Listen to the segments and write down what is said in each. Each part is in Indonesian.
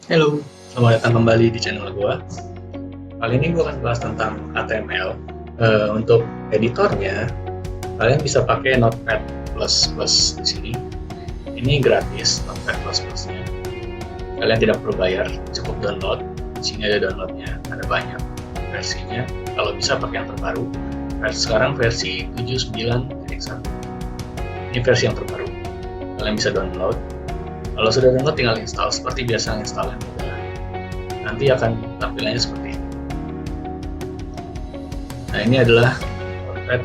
Halo, selamat datang kembali di channel gua. Kali ini gua akan bahas tentang HTML. Untuk editornya, kalian bisa pakai Notepad++ di sini. Ini gratis, Notepad++-nya. Kalian tidak perlu bayar, cukup download. Di sini ada downloadnya, ada banyak versinya. Kalau bisa pakai yang terbaru. Sekarang versi 79.1. Ini versi yang terbaru. Kalian bisa download. Kalau sudah download, tinggal install. Seperti biasa install yang mudah. Nanti akan tampilannya seperti ini. Nah, ini adalah Notepad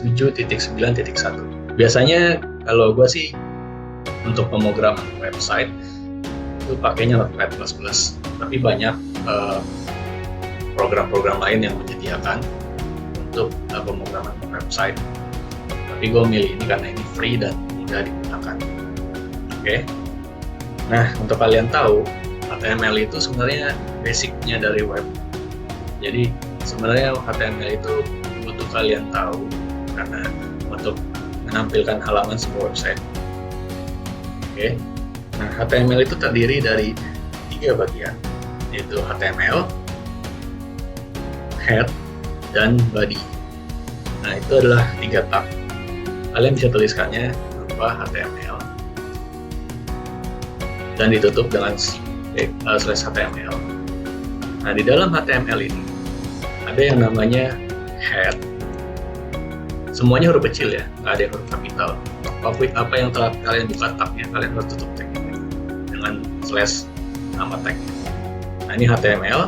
7.9.1. Biasanya kalau gue sih untuk pemrograman website itu pakainya Notepad++. Tapi banyak program-program lain yang menyediakan untuk pemrograman website. Tapi gue milih ini karena ini free dan mudah digunakan. Oke. Nah, untuk kalian tahu, HTML itu sebenarnya basicnya dari web. Jadi sebenarnya HTML itu butuh kalian tahu karena untuk menampilkan halaman sebuah website. Oke. Nah, HTML itu terdiri dari 3 bagian, yaitu HTML, head, dan body. Nah, itu adalah 3 tab. Kalian bisa tuliskannya berupa HTML dan ditutup dengan slash HTML. Nah, di dalam HTML ini ada yang namanya head. Semuanya huruf kecil ya, nggak ada yang huruf kapital. Apa yang telah kalian buka tabnya, kalian harus tutup tagnya dengan slash nama tagnya. Nah, ini HTML.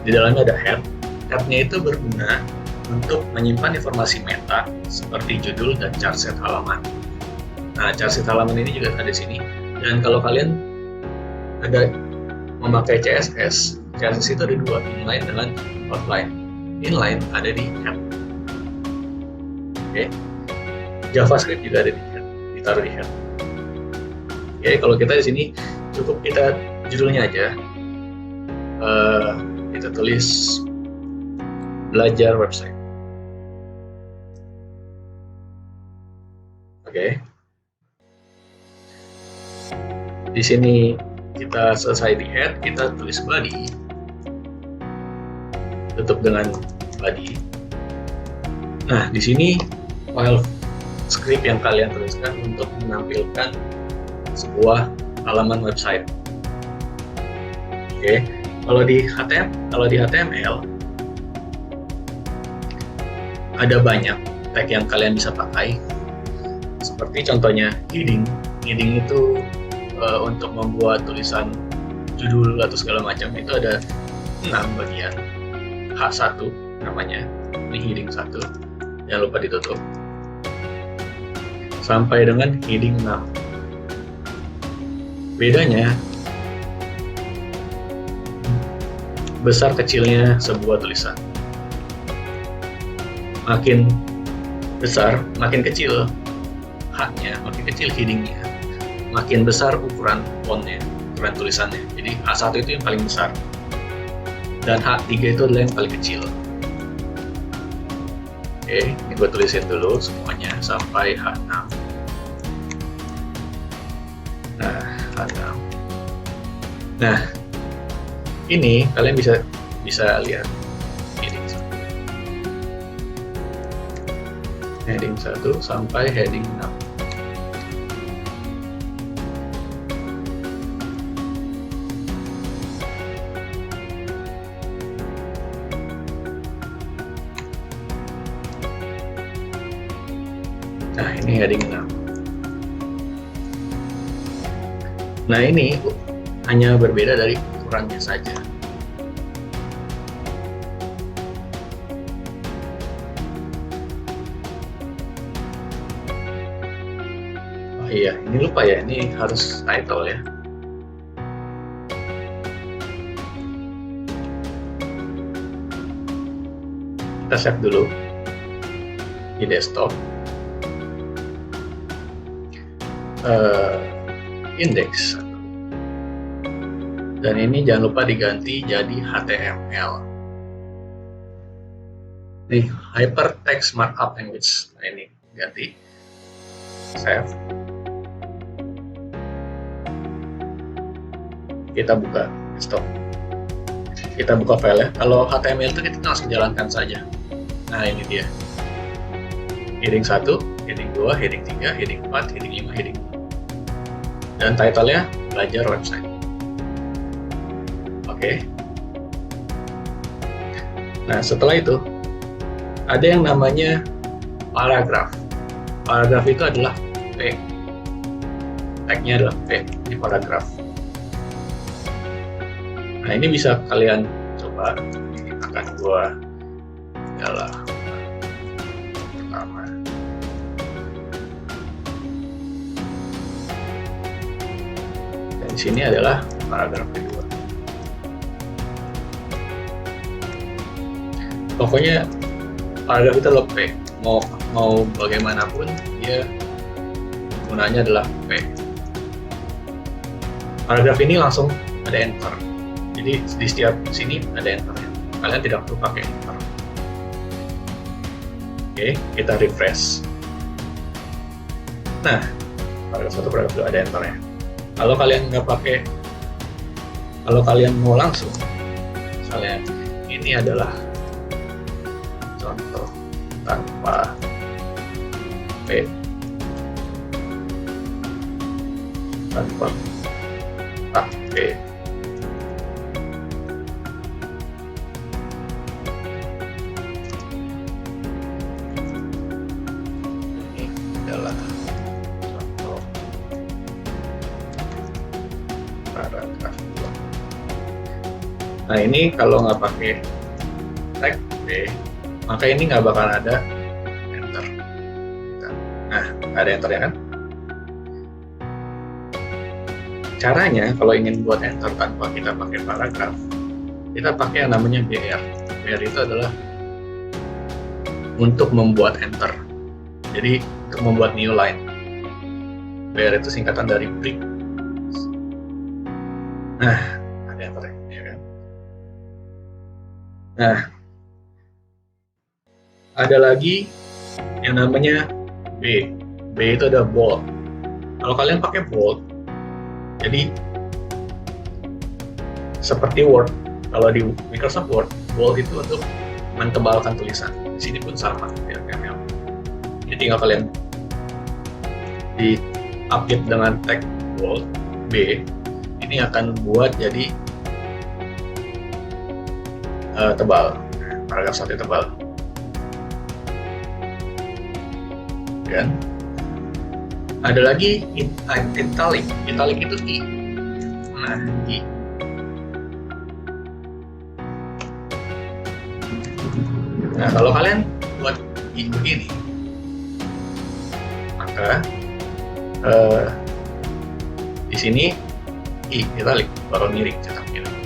Di dalamnya ada head. Headnya itu berguna untuk menyimpan informasi meta seperti judul dan chart set halaman. Nah, chart set halaman ini juga ada di sini. Dan kalau kalian ada memakai CSS itu ada 2, inline dengan outline. Inline ada di head. Oke. JavaScript juga ada di head, ditaruh di head. Oke, kalau kita di sini cukup kita judulnya aja. Kita tulis belajar website. Oke. Di sini kita selesai di head, kita tulis body. Tutup dengan body. Nah, di sini file script yang kalian tuliskan untuk menampilkan sebuah halaman website. Oke, kalau di HTML ada banyak tag yang kalian bisa pakai. Seperti contohnya heading. Heading itu untuk membuat tulisan judul atau segala macam itu ada 6 bagian. H1 namanya. Ini heading 1. Jangan lupa ditutup. Sampai dengan heading 6. Bedanya besar kecilnya sebuah tulisan. Makin besar, makin kecil H-nya, makin kecil heading-nya, makin besar ukuran font-nya, ukuran tulisannya. Jadi H1 itu yang paling besar dan H3 itu adalah yang paling kecil. Oke, ini gue tulisin dulu semuanya sampai H6. Nah, H6. Nah, ini kalian bisa lihat heading 1 sampai heading 6. Nah, ini heading 6. Nah, ini hanya berbeda dari ukurannya saja. Oh iya, ini lupa ya, ini harus title ya. Kita save dulu di desktop. Index. Dan ini jangan lupa diganti jadi HTML. Nih, Hypertext Markup Language. Nah, ini ganti. Save. kita buka desktop, kita buka file ya. Kalau HTML itu kita langsung jalankan saja. Nah ini dia, heading 1, heading 2, heading 3, heading 4, heading 5, heading 6, dan title-nya belajar website. Oke. Nah setelah itu ada yang namanya paragraf. Paragraf itu adalah P, tag-nya adalah P di paragraf. Nah ini bisa kalian coba, ini akan gua adalah pertama. Dan di sini adalah paragraf kedua. Pokoknya paragraf itu adalah P. Mau bagaimanapun dia gunanya adalah P. Paragraf ini langsung ada enter. Jadi di setiap sini ada enter. Kalian tidak perlu pakai enter. Oke, kita refresh. Nah, paragraf 1, paragraf 2 ada enternya. Kalau kalian nggak pakai, kalau kalian mau langsung, misalnya ini adalah contoh tanpa P, tanpa P. Ini adalah contoh paragraf 2. Nah ini kalau nggak pakai tag P, maka ini nggak bakal ada enter. Nah, ada enternya kan? Caranya kalau ingin buat enter tanpa kita pakai paragraf, kita pakai yang namanya BR. BR itu adalah untuk membuat enter. Jadi untuk membuat new line. BR itu singkatan dari break. Nah, ada enternya, ya kan? Nah, ada lagi yang namanya B. B itu ada bold. Kalau kalian pakai bold, jadi seperti Word, kalau di Microsoft Word, bold itu untuk mentebalkan tulisan. Di sini pun sama, ya, HTML. Jadi tinggal kalian di update dengan tag bold B, ini akan buat jadi tebal, paragraf 1 tebal. Dan ada lagi italic. Italic itu I. Nah, I. Nah, kalau kalian buat I begini, maka di sini I italic, baru miring, cetak miring.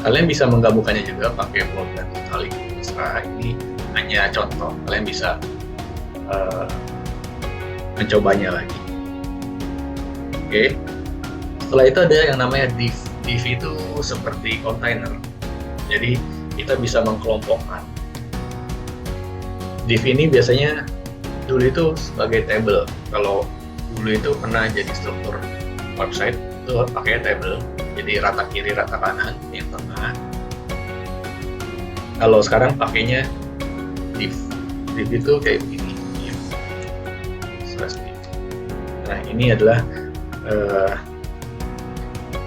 Kalian bisa menggabungkannya juga pakai bold dan italic. Terserah, ini hanya contoh. Kalian bisa mencobanya lagi. Oke. Setelah itu ada yang namanya div. Div itu seperti container. Jadi kita bisa mengkelompokkan. Div ini biasanya dulu itu sebagai table. Kalau dulu itu pernah jadi struktur website itu pakai table. Jadi rata kiri, rata kanan, yang tengah. Kalau sekarang pakainya div. Div itu kayak begini. Nah ini adalah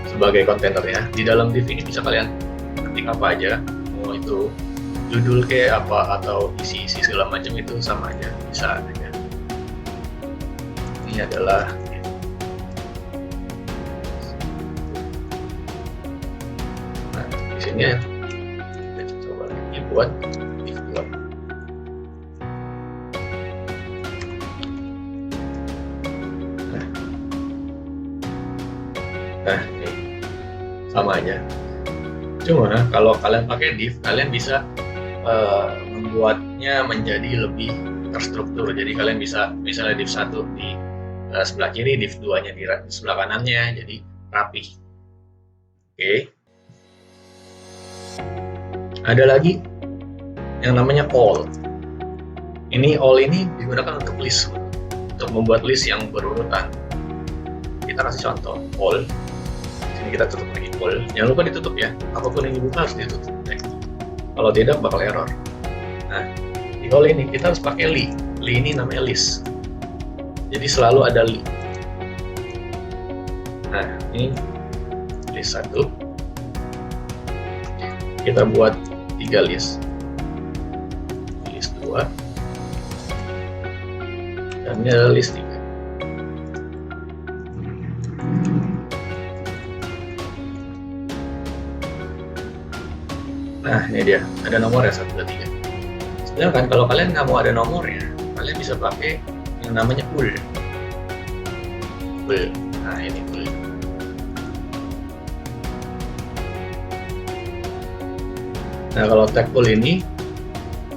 sebagai kontainer ya. Di dalam div ini bisa kalian ketik apa aja, mau itu judul kayak apa atau isi-isi segala macam, itu sama aja, bisa aja. Ini adalah nah di sini ya. Kita coba lagi buat div 2. Nah, ini sama aja. Cuma kalau kalian pakai div, kalian bisa membuatnya menjadi lebih terstruktur. Jadi kalian bisa misalnya div 1 di sebelah kiri, div 2-nya di sebelah kanannya, jadi rapi. Oke. Ada lagi yang namanya all. Ini all ini digunakan untuk list, untuk membuat list yang berurutan. kita kasih contoh all. Sini kita tutup lagi all. Jangan lupa ditutup ya. Apapun yang dibuka harus ditutup. Kalau tidak bakal error. Nah, di all ini kita harus pakai li. Li ini namanya list. Jadi selalu ada li. Nah, ini list 1. Kita buat 3 list. List 2. Dan ini adalah list 3. Nah, ini dia, ada nomor ya 1, 2, 3. Sebenarnya kan kalau kalian nggak mau ada nomornya, kalian bisa pakai yang namanya pool. Nah, ini pool. Nah, kalau tag pool ini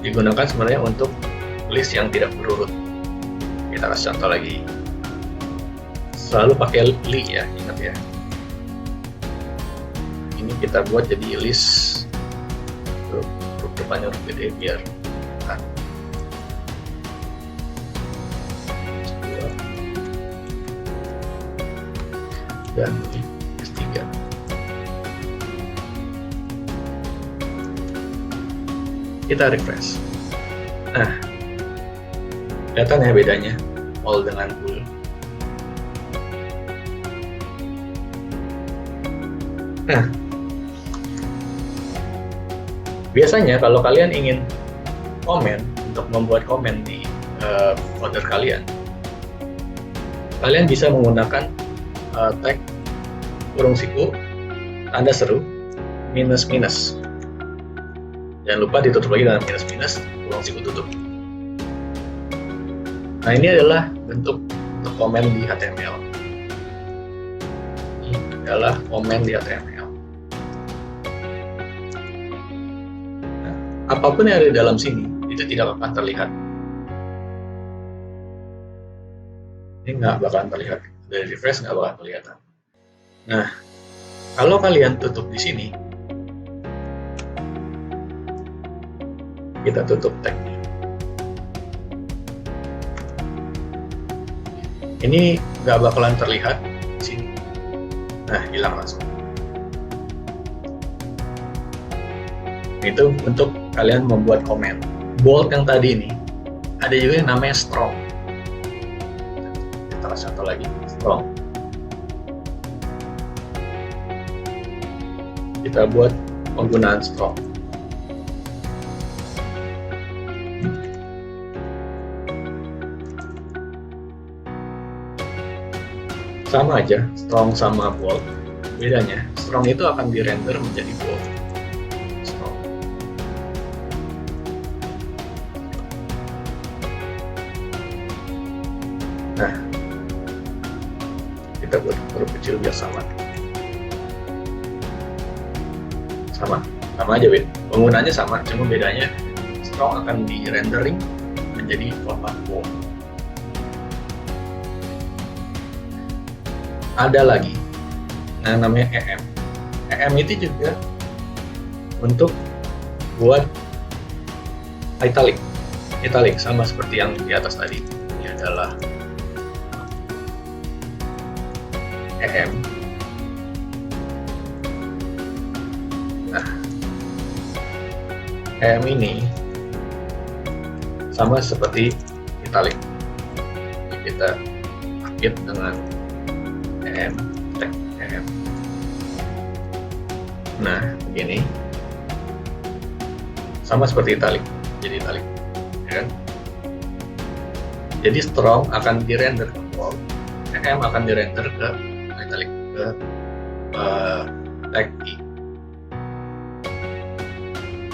digunakan sebenarnya untuk list yang tidak berurut. Kita kasih contoh lagi. Selalu pakai li ya, ingat ya. Ini kita buat jadi list. Huruf depannya huruf gede biar kan. Dan ini list 3. Kita refresh. Nah, kelihatan ya bedanya all dengan pool. Nah, biasanya kalau kalian ingin komen, untuk membuat komen di folder kalian bisa menggunakan tag kurung siku, tanda seru, minus minus. Jangan lupa ditutup lagi dengan minus minus, kurung siku tutup. Nah, ini adalah bentuk untuk komen di HTML. Ini adalah komen di HTML. Nah, apapun yang ada di dalam sini itu tidak akan terlihat. Ini nggak bakalan terlihat. Dari refresh nggak bakalan kelihatan. Nah, kalau kalian tutup di sini, kita tutup tagnya. Ini nggak bakalan terlihat di sini. Nah, hilang langsung. Itu untuk kalian membuat komen. Bold yang tadi ini, ada juga yang namanya strong. Kita kasih contoh lagi, strong. Kita buat penggunaan strong. Sama aja, strong sama bold. Bedanya, strong itu akan dirender menjadi bold. Strong. Nah, kita buat huruf kecil biar sama. Sama aja, penggunanya sama, cuma bedanya strong akan di rendering menjadi format bold. Ada lagi, nah namanya EM. EM itu juga untuk buat italic sama seperti yang di atas tadi. Ini adalah EM. Nah, EM ini sama seperti italic. Kita aktif dengan EM, tag EM. Nah, begini. Sama seperti italic, jadi italic, ya kan? Jadi strong akan dirender ke bold, EM akan dirender ke italic, ke tag I.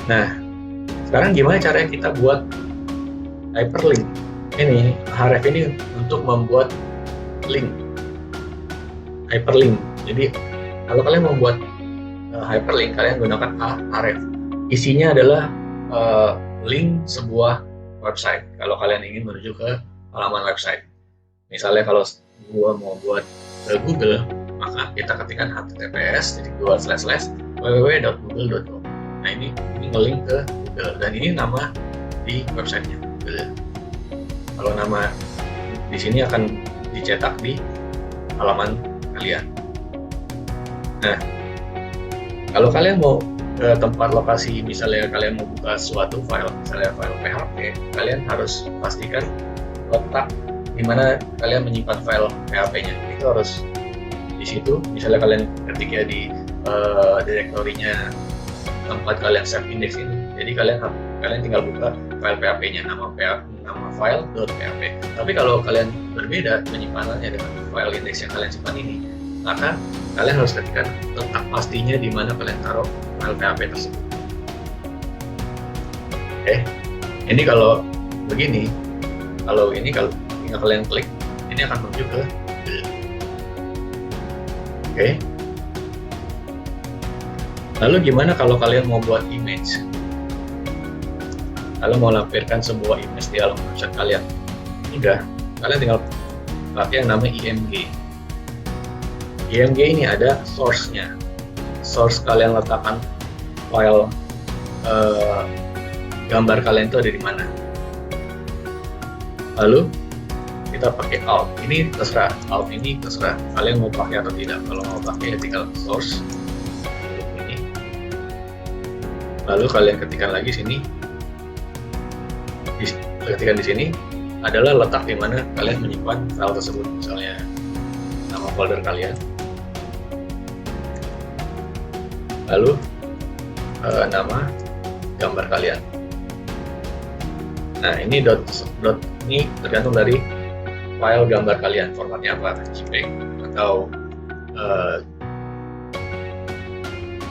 Nah, sekarang gimana caranya kita buat hyperlink? Ini href ini untuk membuat link. Hyperlink. Jadi kalau kalian membuat hyperlink, kalian gunakan href. Isinya adalah link sebuah website. Kalau kalian ingin menuju ke halaman website. Misalnya kalau gua mau buat Google, maka kita ketikkan https www.google.com. Nah, ini nge-link ke Google dan ini nama di websitenya Google. Kalau nama di sini akan dicetak di halaman kalian. Nah, kalau kalian mau ke tempat lokasi, misalnya kalian mau buka suatu file, misalnya file PHP, kalian harus pastikan letak di mana kalian menyimpan file PHP-nya. Itu harus di situ. Misalnya kalian ketiknya di direktorinya tempat kalian save index ini. Jadi kalian tinggal buka file PHP-nya, nama file.php. Tapi kalau kalian berbeda penyimpanannya dengan file index yang kalian simpan ini, maka kalian harus ketikkan letak pastinya di mana kalian taruh file PHP tersebut. Oke, ini kalau begini, kalau tinggal kalian klik, ini akan menuju ke build. Oke. Lalu gimana kalau kalian mau buat image? Kalau mau lampirkan sebuah image di alam website kalian, mudah. Kalian tinggal pakai yang namanya IMG. IMG ini ada source-nya. Source kalian letakkan file gambar kalian itu ada di mana. Lalu kita pakai alt. Ini terserah. Alt ini terserah. Kalian mau pakai atau tidak. Kalau mau pakai ya tinggal source. Ini. Lalu kalian ketikkan lagi sini. Ketikkan di sini adalah letak di mana kalian menyimpan file tersebut. Misalnya nama folder kalian. Lalu nama gambar kalian. Nah, ini ini tergantung dari file gambar kalian, formatnya apa, JPEG atau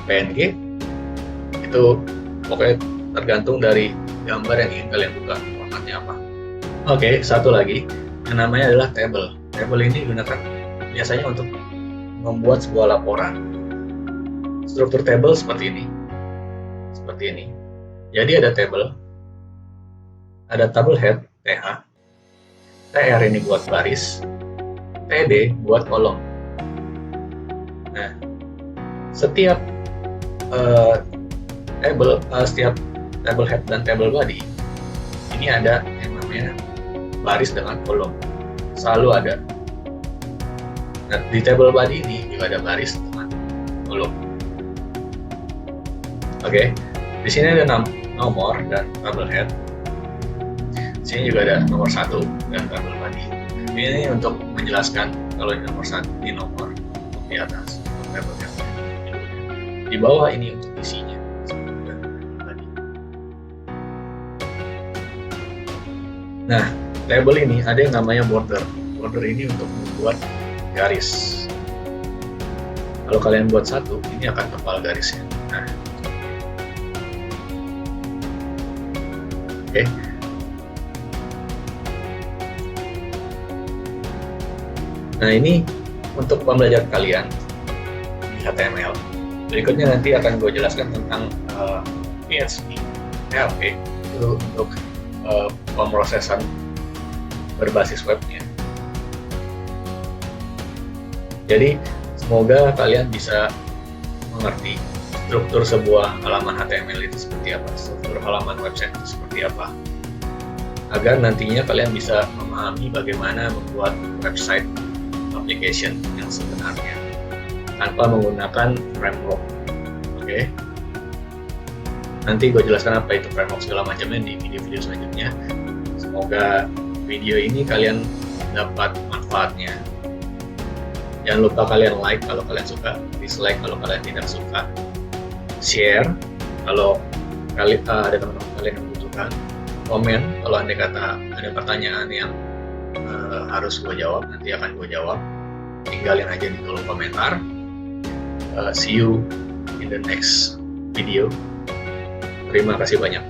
PNG. Itu pokoknya tergantung dari gambar yang ingin kalian buka, formatnya apa. Oke, satu lagi yang namanya adalah table. Table ini digunakan biasanya untuk membuat sebuah laporan. Struktur table seperti ini. Jadi ada table, ada table head TH, TR ini buat baris, TD buat kolom. Nah, setiap setiap table head dan table body ini ada yang namanya baris dengan kolom, selalu ada. Nah, di table body ini juga ada baris dengan kolom. Oke, di sini ada nomor dan table head. Di sini juga ada nomor 1 dan table body. Ini untuk menjelaskan kalau ini nomor 1 di nomor, di atas untuk table head. Di bawah ini untuk isinya. Nah, table ini ada yang namanya border. Border ini untuk membuat garis. Kalau kalian buat satu, ini akan tebal garisnya. Nah, oke. Nah, ini untuk pembelajaran kalian di HTML. Berikutnya nanti akan gue jelaskan tentang PHP, PHP itu untuk pemrosesan berbasis webnya. Jadi semoga kalian bisa mengerti struktur sebuah halaman HTML itu seperti apa, struktur halaman website itu seperti apa, agar nantinya kalian bisa memahami bagaimana membuat website application yang sebenarnya tanpa menggunakan framework. Oke. Nanti gue jelaskan apa itu framework segala macamnya di video-video selanjutnya. Semoga video ini kalian dapat manfaatnya. Jangan lupa kalian like kalau kalian suka, dislike kalau kalian tidak suka, share kalau ada teman-teman kalian yang membutuhkan, komen kalau andai kata ada pertanyaan yang harus gue jawab, nanti akan gue jawab. Tinggalin aja di kolom komentar. See you in the next video. Terima kasih banyak.